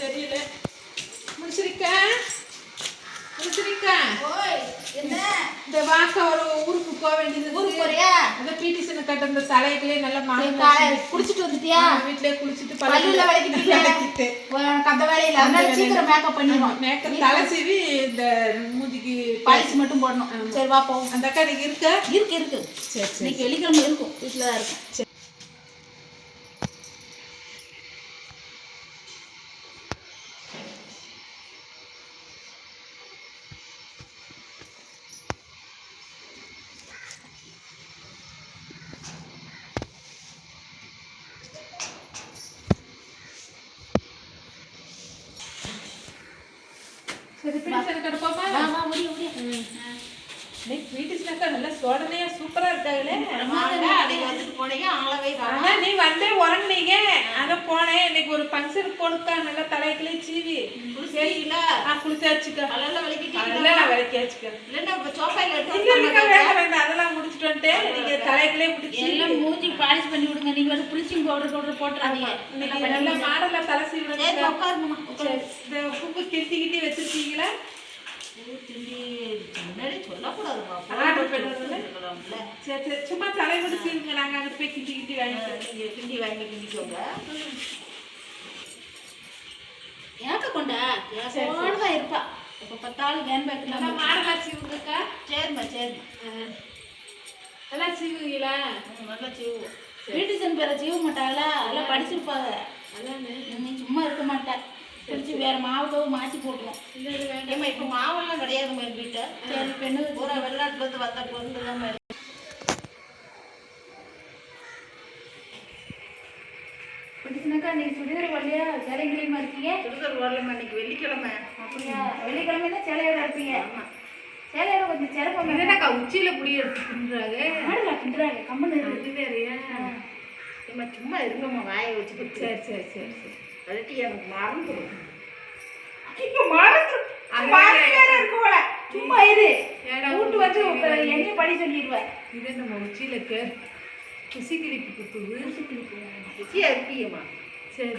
தெரியல. முடிச்சிருக்கா இந்த வாக்க ஒரு ஊருக்கு போக வேண்டியது. ஊருக்கு போறியா? அந்த பீட்டிஷன் கட்ட இந்த தலைகளே நல்லா குளிச்சுட்டு வந்துட்டியா? வீட்லயே குளிச்சுட்டு பல்லுல வளைக்கிட்டு கந்த வேலையில அதனால சீக்கிரம் மேக்கப் பண்ணிடுவோம். மேக்கப் தலை சீவி இந்த மூஞ்சிக்கு பாலிஷ் மட்டும் போடணும். சரி வா போவோம். அந்த அக்கா நீங்க இருக்கா? இருக்கு. சரி இன்னைக்கு வெள்ளிக்கிழமை இருக்கும். வீட்டில் தான் இருக்கும். சரி சரி பீட்டிஷன் கட்ட போமா? வா முடிய. நல்லா சோடனையா சூப்பரா இருக்காங்களே. வந்துட்டு போனீங்க ஆளவே ஆனா நீ வந்தே உறங்குனீங்க. அதான் போனேன் இன்னைக்கு ஒரு ஃபங்க்ஷனுக்கு போடுக்கா நல்லா தலைகளே சீவி குளிச்சிட்டீங்களா? குளிச்சாச்சுக்கா. அதெல்லாம் விளக்கிட்டீங்களா? அதெல்லாம் விளக்கியாச்சுக்கா. இல்லைன்னா இப்போ சோஃபாயில் வேண்டாம் அதெல்லாம் முடிச்சுட்டு வந்துட்டேன். நீங்க தலைகளே பிடிச்சி எல்லாம் மூஞ்சி பாலிஷ் பண்ணி விடுங்க. நீங்க வந்து ப்ளீச்சிங் பவுடர் போட்டுறாதீங்க. இன்னைக்கு நல்லா மாடலா தலை சீவி உட்காருமா. இந்த பூப்பு கிட்டி வச்சிருக்கீங்களா? முன்னாடி சொல்லக்கூடாதுமா. சரி சும்மா தலை மட்டும் சீவுங்க. நாங்க அங்கிட்டு போய் கிட்டி வாங்கி கிண்டிக்கோங்க. ஏக்க கொண்டா தான் இருப்பா. இப்போ 10 ஆள் கேன் பேக் நல்லா மாடலா சீவுங்கக்கா. சரிம்மா. நல்லா சீவுங்களா? நல்லா சீவுவோம். பீட்டிஷன் பேரை சீவ மாட்டாங்களா? எல்லாம் படிச்சிருப்பாங்க. அதானே நீ சும்மா இருக்க மாட்டேன். பிடிச்சி வேற மாவுதவும் மாற்றி போட்டுருவோம். ஏமா இப்போ மாவெல்லாம் கிடையாது மாதிரி வீட்டை. சரி பெண்ணு பூரா வெளிநாட்டுலேருந்து வந்த பொருள் தான் மாதிரி. பிடிச்சினாக்கா நீங்கள் சுடிதார் வரலையா? சேலைங்கிலையுமா இருக்கீங்க? சுடிதார் வரலம்மா. இன்னைக்கு வெள்ளிக்கிழமை. அப்படியா? வெள்ளிக்கிழமைன்னா சேலையோட இருப்பீங்க. ஆமாம். சேலையோட கொஞ்சம் சிறப்பாக என்னக்கா உச்சியில் புடி எடுத்துக்கின்றாங்க. கிண்டுறாங்க கம்மன் இது வேறையா? ஏமா சும்மா இருங்கம்மா வாயை வச்சுக்கிட்டு. சரி அதுக்கு எனக்கு மறந்துடும். சும்மா இரு. கூட்டு வந்து என்னையும் படி சொல்லிடுவேன். இதே நம்ம உச்சியில குசி கிளிப்பு குத்துது. குசியா இருப்பீங்கம்மா. சரி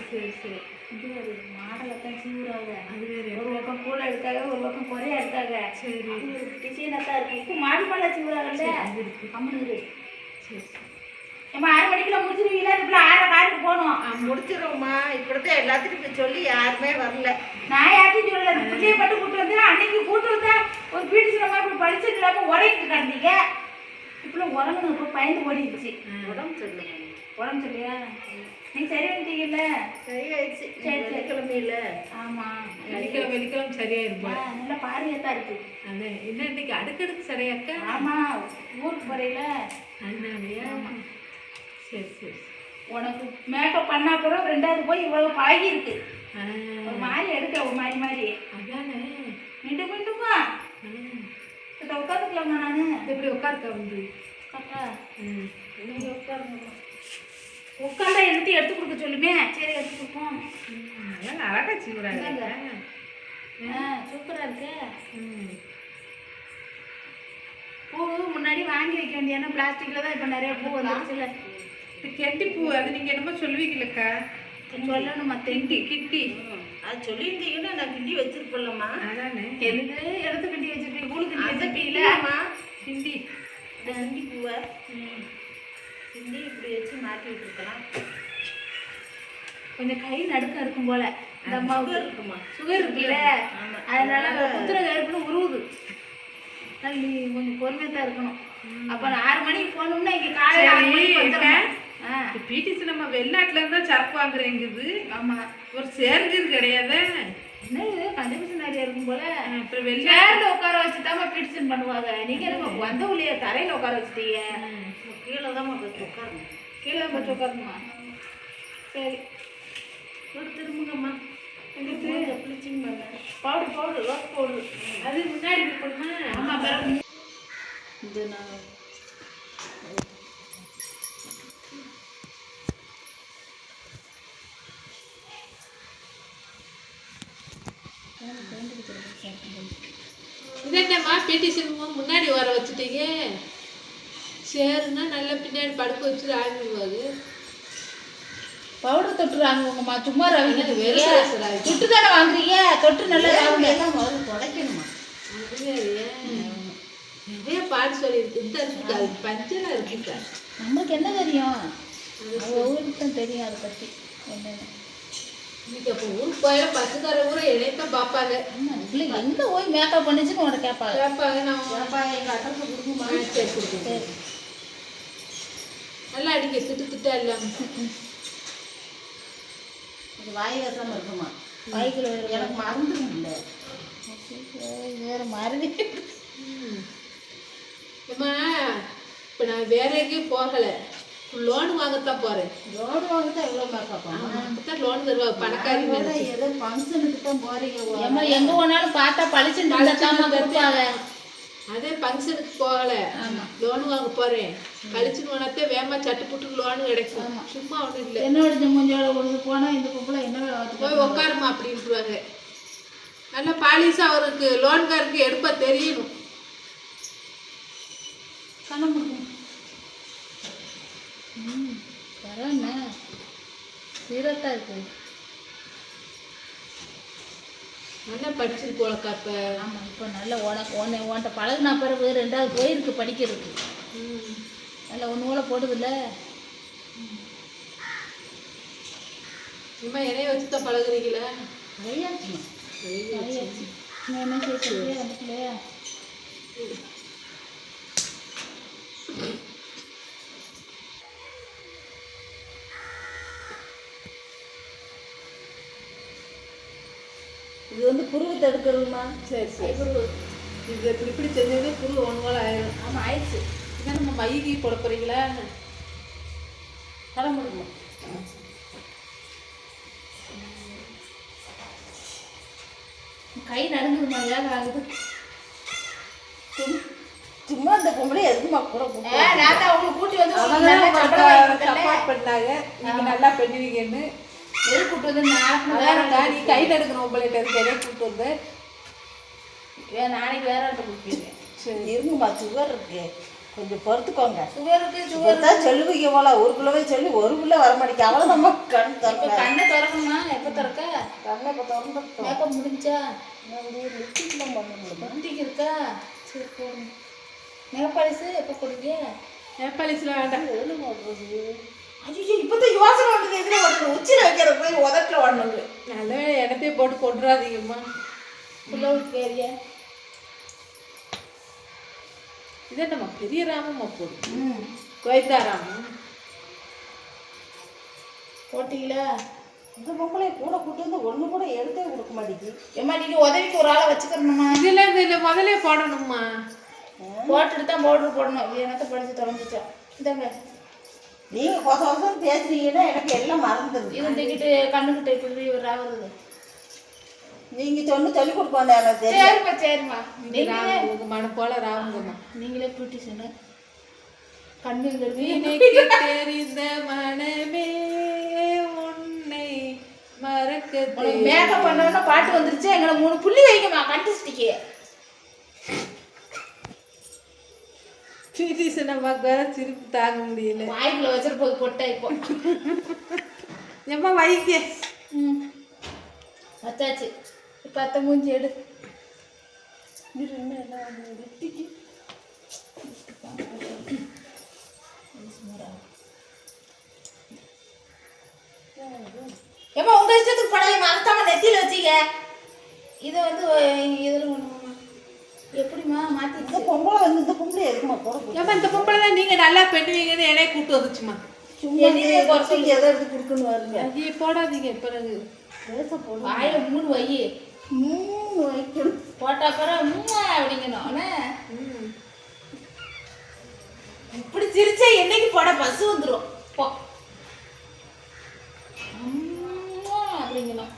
இது மாடலை தான் சீவுறாங்க. அது வேறு ஒரு பக்கம் கூட எடுத்தாங்க, ஒரு பக்கம் குறையா எடுத்தாங்க. சரி டிசைனாக தான் இருக்கும். இப்போ மாடு சீவுறாங்கல்ல கம்மனு. சரி ஏம்மா 6 மணிக்கெல்லாம் முடிச்சிருவீங்களா? இதுக்குள்ள 6 காருக்கு போகணும். முடிச்சிடுவோம்மா. இப்படித்தான் எல்லாத்துக்கும் சொல்லி யாருமே வரல. நான் யார்ட்டையும் சொல்லலை. அந்த பிள்ளையை மட்டும் கூட்டு வந்தேன். அன்னைக்கு கூட்டு வந்தா ஒரு பீடிச்சு நம்ம இப்படி படிச்சது இல்லாமல் உடைக்கு கிடந்தீங்க. இப்படி உடம்பு இப்போ பயந்து ஓடிடுச்சு. உடம்பு சொல்லியா? நீ சரி வந்துட்டீங்கல்ல? சரியாயிடுச்சு. வெள்ளிக்கிழமையில. ஆமாம் வெள்ளிக்கிழமை சரியாயிருப்பா. நல்லா பாரியாக தான் இருக்கு. அதே என்ன இன்னைக்கு அடுக்கடுக்கு சரியாக்கா? ஆமாம் ஊருக்கு போறையில அதனாலயா? சரி உனக்கு மேக்கப் பண்ணா கூட 2வது போய் இவ்வளவு பழகி இருக்கு. ஒரு மாதிரி எடுக்க ஒரு மாதிரி அதானே மீண்டுமா இதை உட்காந்துக்கலாமா? நான் எப்படி உட்காருக்கா வந்து அக்கா நீங்கள் உட்காந்தா எடுத்து கொடுக்க சொல்லுமே. சரி எடுத்து கொடுப்போம். அழகா சீவுறாங்க. சூப்பராக இருக்கு. பூ முன்னாடி வாங்கி வைக்க வேண்டியது. பிளாஸ்டிக்கில் தான் இப்போ நிறைய பூ வந்துருச்சுல. கெட்டி பூ அது நீங்கள் என்னமோ சொல்லுவீங்களக்கா? சொல்லணுமா? கிட்டி அது சொல்லியிருந்தீங்கன்னா நான் கிண்டி வச்சிருப்பேன்லம்மா. அதானே எதுக்கு எடுத்து கிண்டி வச்சிருப்பீங்க? கூழு கிண்டி வச்சிருப்பீங்களா? கிண்டி கிண்டி பூவை கிண்டி இப்படி வச்சு மாட்டி விட்டுருக்கலாம். கொஞ்சம் கை நடுக்கம் இருக்கும் போல. இந்த அம்மாவுக்கு இருக்குமா? சுகர் இருக்குல்ல, அதனால குத்துரை கருப்புன்னு உருவுது. நீ கொஞ்சம் பொறுமையாக தான் இருக்கணும். அப்போ 6 மணிக்கு போகணும்னா இங்கே காலையில் 6 மணிக்கு வந்துடுறேன். பிடிசி நம்ம வெளிநாட்டுல இருந்தா சரக்கு வாங்குறேங்குது. ஆமாம் ஒரு சேர்ந்தது கிடையாது. என்ன கண்டிப்பாக நிறைய இருக்கும் போல. அப்புறம் வெளிநாட்டில் உட்கார வச்சு தான் பிடிச்சன் பண்ணுவாங்க. நீங்கள் நம்ம வந்த உள்ளே தரையில் உட்கார வச்சுட்டீங்க. கீழே தான் வச்சு உட்காரணும். கீழே வச்சு உட்காரணுமா? சரி திரும்புங்கம்மா. ப்ளீச்சிங் பண்ண பவுடர் ரோஸ் பவுடர் அது முன்னாடி போடுமா? ஆமாம் பிறகு இது நான் இதென்னம்மா பிடிஷன் முன்னாடி வர வச்சுட்டீங்க? சரின்னா நல்லா பின்னாடி படுக்க வச்சுட்டு ஆகிடுவாது. பவுடர் தொட்டுறாங்க உங்கம்மா சும்மா ரவிக்கிட்டு வெறும் சில ஆயிடுச்சு. தொட்டு தானே வாங்குறீங்க தொட்டு நல்லா ராவுங்க எல்லாம் முதல்ல துடைக்கணுமா நிறைய பாட்டு சொல்லியிருக்கு இந்த இருக்கு அது பஞ்செல்லாம் இருக்கு சார். நமக்கு என்ன தெரியும் ஒவ்வொருக்கு தான் தெரியும் அதை பற்றி என்னென்ன இன்னைக்கு அப்போ ஊருக்கு போயில பத்துக்கார ஊரை இணையத்தான் பார்ப்பாங்க. ஆமாம் இல்லை எங்கே போய் மேக்கப் பண்ணிச்சுன்னு உனக்கு கேட்பாங்க கேட்பாங்க நான் ஏப்பா எங்கள் அட்ரஸ் கொடுக்குமா சரி கொடுக்குறேன். சரி நல்லா அடிக்க திட்டா இல்லாம இது வாய் வேசாமல் இருக்குமா வாய்க்குள்ள எனக்கு மறந்துடும் இல்லை வேறு மருதி அம்மா இப்போ நான் வேற எங்கேயும் போகலை, லோன் வாங்கத்தான் போகிறேன். லோடு வாங்கிட்டா எவ்வளோ மேக்கப் அப்பதான் லோன் தருவாங்க பணக்காரி நினைச்சு. ஏதோ ஃபங்க்ஷனுக்கு தான் போகிறீங்க ஏமா எங்கே போனாலும் பார்த்தா பளிச்சுன்னு இருந்தாத்தாம்மா கொடுப்பாங்க அதே ஃபங்க்ஷனுக்கு போகல, லோன் வாங்க போறேன். கழிச்சுன்னு போனாத்தே வேமா சட்டு புட்டு லோனு கிடைக்கும். சும்மா ஒன்றும் இல்லை, என்னோட முஞ்சோட கொடுத்து போனால் இந்த பொம்பளை என்ன வேலை பார்த்துட்டு போய் உட்காருமா அப்படின்ட்டுருவாங்க. நல்லா பாலிசா அவருக்கு லோன்காருக்கு எடுப்பா தெரியணும். கண்ணம் கொடுக்கணும் வரேண்ண சீரத்தான் இருக்குது நல்லா படிச்சிரு போலக்கா இப்ப. ஆமாம் இப்போ நல்லா உன்ட்ட பழகுனா பிறகு ரெண்டாவது போயிருக்கு படிக்கிறதுக்கு நல்லா ஒன்று போல போடுதில்ல இம்மா என்னைய வச்சு தான் பழகுறீங்களா? நிறையாச்சுமா நான் என்ன செய்ய வந்துக்கலையா இது வந்து புருவத்தை எடுக்கிறதுமா சரி சரி இது இப்படி இப்படி செஞ்சதே புல் ஒன்று போல ஆயிரும். ஆமாம் ஆயிடுச்சு இதான் நம்ம மைகி போட போறீங்களா? தலை முடியும் கை நடுங்குதுமா ஏன் ஆகுது சும்மா இந்த பொம்பளை எதுக்குமா கூட நான் உங்களுக்கு கூட்டி வந்து சப்போர்ட் பண்ணாங்க, நீங்க நல்லா பண்ணுவீங்கன்னு. எது கூட்டு வந்து அதான்டா நீ கை நடுக்கணும் உங்கள்கிட்ட இருக்கே கூப்பிட்டு வந்து. நாளைக்கு வேற கொடுப்பீங்க சரி இருங்கம்மா சுகர் இருக்கு கொஞ்சம் பொறுத்துக்கோங்க. சுகருக்கு சுகர் தான் சொல்லுவீங்க போல ஒரு பிள்ளை சொல்லி ஒரு பிள்ளை வர மாட்டேங்க அவ்வளோ நம்ம கண் இப்போ திறக்க கண்ணை திறக்கணுமா எப்போ திறக்க கண்ணை இப்போ திறந்துட்டோம் மேக்கப் முடிஞ்சா லிப்டிக்லாம் பண்ண முடியுமா ஒட்டிக்கு இருக்கா சரி போடுங்க நெகப்பாலிசு எப்போ கொடுங்க நேபாளிஸ்ல வேண்டாம். ஐயோ இப்போ தான் யோசனை பண்ணுது எதில் வரணும் உச்சியில் வைக்கிற போய் உதட்டில் வரணுங்க நல்ல வேலை இடத்தையே போட்டு கொண்டுறாதீங்கம்மா. புள்ளவுக்கு வேறியா இதே நம்ம பெரிய ராமம்மா போடும் கோயந்தா ராமம் போட்டிங்களா இந்த பொம்பளை கூட கூட்டு வந்து ஒன்று கூட எடுத்தே கொடுக்க மாட்டேங்குது. ஏம்மா நீங்கள் உதவிக்கு ஒரு ஆளை வச்சுக்கணுமா இதெல்லாம் இதில் முதலே போடணும்மா. போட்டுட்டு தான் பவுடர் போடணும் இது என்னத்தை படித்து தொலைஞ்சிச்சா இதாங்க நீங்கள் கொச கொசம் பேசுறீங்கன்னா எனக்கு எல்லாம் மறந்துடுது. இது தூக்கிட்டு கண்ணுக்கிட்ட இப்படி ஒரு ஆகுது நீங்கள் சொல்லி கொடுப்பாங்க எனக்கு தெரியும். சரிம்மா சரிம்மா நீங்களே உங்க மனம் போல ராவுங்கம்மா. நீங்களே பியூட்டிஷனு கண்ணுங்கிறது எனக்கு தெரிந்த மனமே உன்னை மறக்க உனக்கு மேக்கப் பண்ணோன்னா பாட்டு வந்துருச்சு எங்களை 3 புள்ளி வைக்கமா கண்டிஸ்டிக்கு பியூட்டிஷனை பார்க்க வேற சிரிப்பு தாங்க முடியல. வாய்க்குள்ள வச்சிருப்போது பொட்டை இப்போ எம்மா வைக்க வச்சாச்சு இப்போ அத்தை மூஞ்சி எடு ஏமா உங்க இஷ்டத்துக்கு பழைய மறக்காம நெத்தியில வச்சீங்க இதை வந்து இதில் ஒன்று எப்படிமா இந்த மாற்றி பொம்பளை வந்து இந்த பொம்பளை எதுக்குமா கூட ஏம்மா இந்த பொம்பளை தான் நீங்க நல்லா பண்ணுவீங்கன்னு என்னைய கூப்பிட்டு வந்துச்சுமா. சும்மா குறைச்சி எதை எடுத்து கொடுக்கணும் வருங்க ஐயே போடாதீங்க பிறகு பேச போடும் வாயில 3 வை வைக்கணும் போட்டா பிறகு அப்படிங்கணும் இப்படி சிரிச்சா என்னைக்கு போட பஸ் வந்துடும் போ அப்படிங்கணும்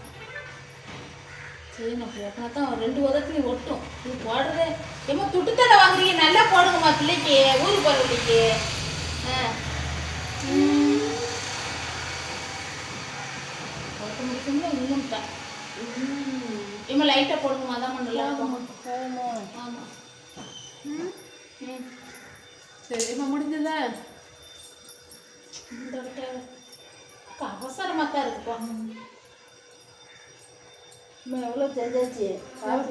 சரி நான் போட்டினா தான் 2 உதத்துலையும் ஒட்டும் இது போடுறதே ஏமா துட்டுத்தடை வாங்குறீங்க நல்லா போடுங்கம்மா பிள்ளைக்கு ஊருக்கு போகிற பிள்ளைக்கு போட்டு முடிச்சோம்னா இன்னும் தான் ஏமா லைட்டாக போடுங்கம்மா அதான் நல்லா இருக்கும் ஆமாம் சரிம்மா முடிஞ்சதா? இந்த அவசரமா தான் இருக்குப்பா. எவ்வளோ செஞ்சாச்சு காசு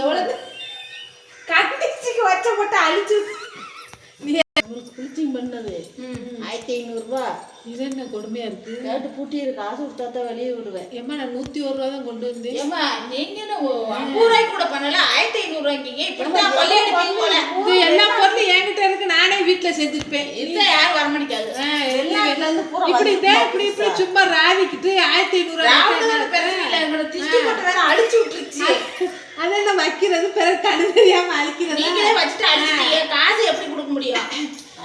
எவ்வளோ கண்டிச்சுக்கு வச்ச போட்டு அழிச்சு ப்ளீச்சிங் பண்ணது 1500 ரூபா. இது என்ன கொடுமையா இருக்கு. கேட்டு பூட்டிடு, காசு கொடுத்தா தான் வெளியே விடுவேன். ஏம்மா நான் 101 ரூபா தான் கொண்டு வந்தேன். ஏம்மா நீங்க 50 ரூபாய்க்கு கூட பண்ணல, 1500 ரூபாய்க்கு இப்படிதான் கொள்ளையடிப்பீங்க போல. இது எல்லா பொருளும் என்கிட்ட இருக்கு, நானே வீட்டுல செஞ்சுப்பேன். இல்ல யாரும் வர மாட்டேங்காது. இப்படி இப்படி சும்மா ராவிக்கிட்டு 1500 திஷ்டி போட்டு வேற அழிச்சு விட்டுருச்சு. அதெல்லாம் வைக்கிறது பிறகு கண்ணு தெரியாம அழிக்கிறது. நீங்களே வச்சுட்டு அழிச்சிட்டீங்க, காசு எப்படி கொடுக்க முடியும்?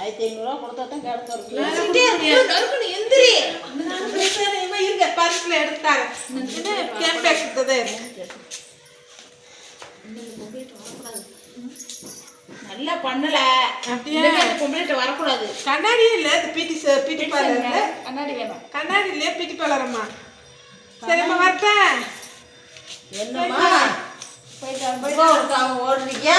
1500 ரூபா கொடுத்தா தான் கேட்டு எந்திரி இருங்க பர்ஸ்ல எடுத்தாரு. கேம்பேக் கொடுத்ததே நல்லா பண்ணல. அப்படியே பொம்பளைட்ட வரக்கூடாது. கண்ணாடியே இல்ல. பிடி பார்லர்ல கண்ணாடி வேணும். கண்ணாடி இல்லையே பிடி பார்லரம்மா. சரிம்மா வரட்டேன். என்னம்மா போயிட்டு ஓடுறீங்க?